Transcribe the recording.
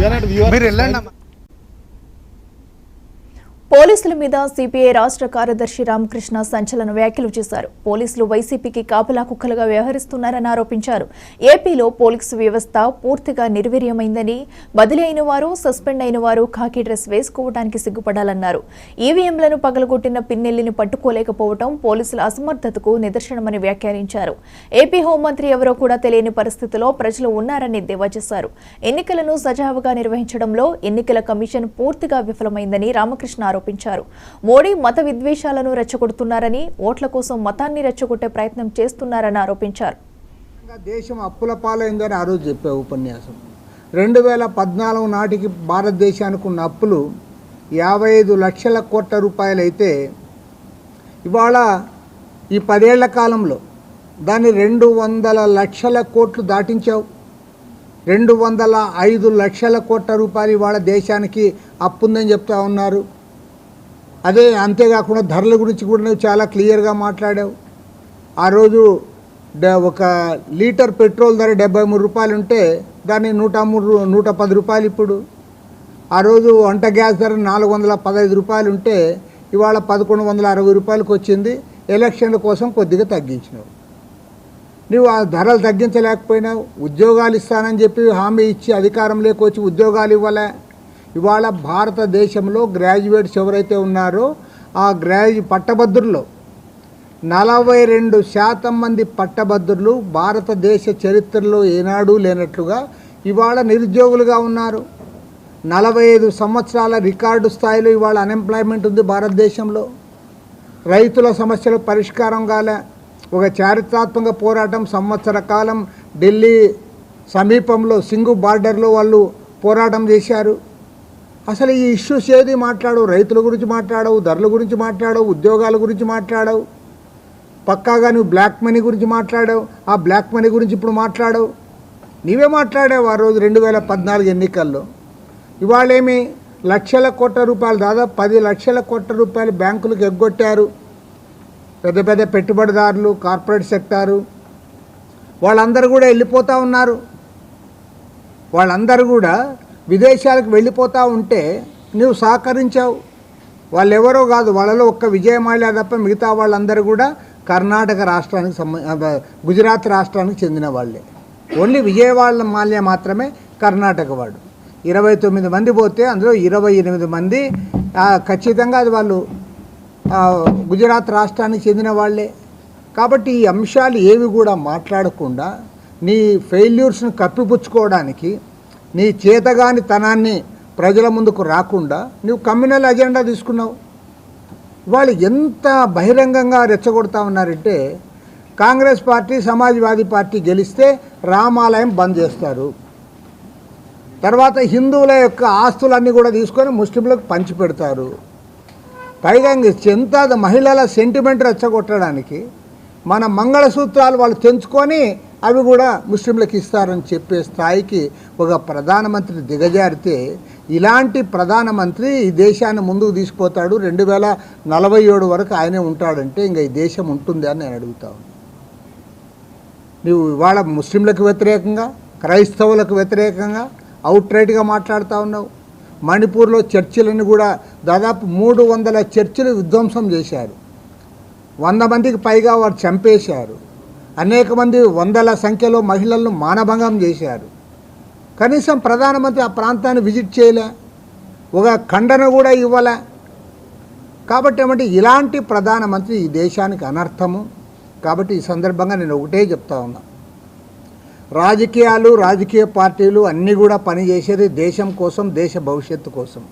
మీరు వెళ్ళండి. పోలీసుల మీద సిపిఐ రాష్ట్ర కార్యదర్శి రామకృష్ణ సంచలన వ్యాఖ్యలు చేశారు. పోలీసులు వైసీపీకి కాపలా కుక్కలుగా వ్యవహరిస్తున్నారని ఆరోపించారు. ఏపీలో పోలీసు వ్యవస్థ పూర్తిగా నిర్వీర్యమైందని, బదిలీ అయిన వారు, సస్పెండ్ అయిన వారు ఖాకీ డ్రెస్ వేసుకోవడానికి సిగ్గుపడాలన్నారు. ఈవీఎంలను పగలగొట్టిన పిన్నెల్లిని పట్టుకోలేకపోవడం పోలీసుల అసమర్థతకు నిదర్శనమని వ్యాఖ్యానించారు. ఏపీ హోంమంత్రి ఎవరో కూడా తెలియని పరిస్థితిలో ప్రజలు ఉన్నారని ఎద్దేవా చేశారు. ఎన్నికలను సజావుగా నిర్వహించడంలో ఎన్నికల కమిషన్ పూర్తిగా విఫలమైందని రామకృష్ణ ఆరోపించారు. మోడీ మత విద్వేషాలను రెచ్చగొడుతున్నారని, ఓట్ల కోసం మతాన్ని రెచ్చగొట్టే ప్రయత్నం చేస్తున్నారని ఆరోపించారు. దేశం అప్పుల పాలైందని ఆ రోజు చెప్పే ఉపన్యాసం 2014 నాటికి భారతదేశానికి ఉన్న అప్పులు 55 లక్షల కోట్ల రూపాయలు అయితే ఇవాళ ఈ 10 ఏళ్ల కాలంలో దాన్ని 200 లక్షల కోట్లు దాటించావు. 205 లక్షల కోట్ల రూపాయలు ఇవాళ దేశానికి అప్పు ఉందని చెప్తా ఉన్నారు. అదే అంతేకాకుండా ధరల గురించి కూడా నువ్వు చాలా క్లియర్గా మాట్లాడావు. ఆ రోజు ఒక లీటర్ పెట్రోల్ ధర 73 రూపాయలు ఉంటే దాన్ని 110 రూపాయలు ఇప్పుడు. ఆ రోజు వంట గ్యాస్ ధర 415 రూపాయలు ఉంటే ఇవాళ 1160 రూపాయలకు వచ్చింది. ఎలక్షన్ల కోసం కొద్దిగా తగ్గించినావు. నువ్వు ఆ ధరలు తగ్గించలేకపోయినావు. ఉద్యోగాలు ఇస్తానని చెప్పి హామీ ఇచ్చి అధికారంలోకి వచ్చి ఉద్యోగాలు ఇవ్వలే. ఇవాళ భారతదేశంలో గ్రాడ్యుయేట్స్ ఎవరైతే ఉన్నారో ఆ పట్టభద్రుల్లో 42% మంది పట్టభద్రులు భారతదేశ చరిత్రలో ఏనాడు లేనట్లుగా ఇవాళ నిరుద్యోగులుగా ఉన్నారు. 45 సంవత్సరాల రికార్డు స్థాయిలో ఇవాళ అన్ఎంప్లాయ్మెంట్ ఉంది భారతదేశంలో. రైతుల సమస్యలు పరిష్కారం కాలే. ఒక చారిత్రాత్మక పోరాటం సంవత్సర కాలం ఢిల్లీ సమీపంలో సింగు బార్డర్లో వాళ్ళు పోరాటం చేశారు. అసలు ఈ ఇష్యూస్ ఏది మాట్లాడవు. రైతుల గురించి మాట్లాడవు, ధరల గురించి మాట్లాడవు, ఉద్యోగాల గురించి మాట్లాడవు. పక్కాగా నువ్వు బ్లాక్ మనీ గురించి మాట్లాడావు. ఆ బ్లాక్ మనీ గురించి ఇప్పుడు మాట్లాడవు. నీవే మాట్లాడావు ఆ రోజు 2014 ఎన్నికల్లో. ఇవాళేమి లక్షల కోట్ల రూపాయలు, దాదాపు 10 లక్షల కోట్ల రూపాయలు బ్యాంకులకు ఎగ్గొట్టారు. పెద్ద పెద్ద పెట్టుబడిదారులు, కార్పొరేట్ సెక్టారు వాళ్ళందరూ కూడా వెళ్ళిపోతూ ఉన్నారు. వాళ్ళందరూ కూడా విదేశాలకు వెళ్ళిపోతూ ఉంటే నువ్వు సహకరించావు. వాళ్ళు ఎవరో కాదు, వాళ్ళలో ఒక్క విజయమాల్యా తప్ప మిగతా వాళ్ళందరూ కూడా కర్ణాటక రాష్ట్రానికి గుజరాత్ రాష్ట్రానికి చెందిన వాళ్ళే. ఓన్లీ విజయమాల్యా మాత్రమే కర్ణాటక వాడు. 29 మంది పోతే అందులో 28 మంది ఖచ్చితంగా అది వాళ్ళు గుజరాత్ రాష్ట్రానికి చెందిన వాళ్ళే. కాబట్టి ఈ అంశాలు ఏవి కూడా మాట్లాడకుండా నీ ఫెయిల్యూర్స్ను కప్పిపుచ్చుకోవడానికి, నీ చేతగాని తనాన్ని ప్రజల ముందుకు రాకుండా నువ్వు కమ్యూనల్ అజెండా తీసుకున్నావు. వాళ్ళు ఎంత బహిరంగంగా రెచ్చగొడతా ఉన్నారంటే, కాంగ్రెస్ పార్టీ, సమాజ్వాదీ పార్టీ గెలిస్తే రామాలయం బంద్ చేస్తారు, తర్వాత హిందువుల యొక్క ఆస్తులన్నీ కూడా తీసుకొని ముస్లింలకు పంచి పెడతారు. పైగా ఎంత మహిళల సెంటిమెంట్ రెచ్చగొట్టడానికి మన మంగళసూత్రాలు వాళ్ళు తెంచుకొని అవి కూడా ముస్లింలకు ఇస్తారని చెప్పే స్థాయికి ఒక ప్రధానమంత్రి దిగజారితే, ఇలాంటి ప్రధానమంత్రి ఈ దేశాన్ని ముందుకు తీసుకుపోతాడు, 2047 వరకు ఆయనే ఉంటాడంటే ఇంకా ఈ దేశం ఉంటుంది అని నేను అడుగుతాను. నువ్వు ఇవాళ ముస్లింలకు వ్యతిరేకంగా, క్రైస్తవులకు వ్యతిరేకంగా అవుట్రైట్గా మాట్లాడుతూ ఉన్నావు. మణిపూర్లో చర్చిలను కూడా దాదాపు 300 చర్చిలు విధ్వంసం చేశారు. 100 మందికి పైగా వారు చంపేశారు. అనేక మంది వందల సంఖ్యలో మహిళలను మానభంగం చేశారు. కనీసం ప్రధానమంత్రి ఆ ప్రాంతాన్ని విజిట్ చేయలే, ఒక ఖండన కూడా ఇవ్వలే. కాబట్టి ఏమంటే ఇలాంటి ప్రధానమంత్రి ఈ దేశానికి అనర్థము. కాబట్టి ఈ సందర్భంగా నేను ఒకటే చెప్తా ఉన్నా, రాజకీయాలు, రాజకీయ పార్టీలు అన్నీ కూడా పనిచేసేది దేశం కోసం, దేశ భవిష్యత్తు కోసం.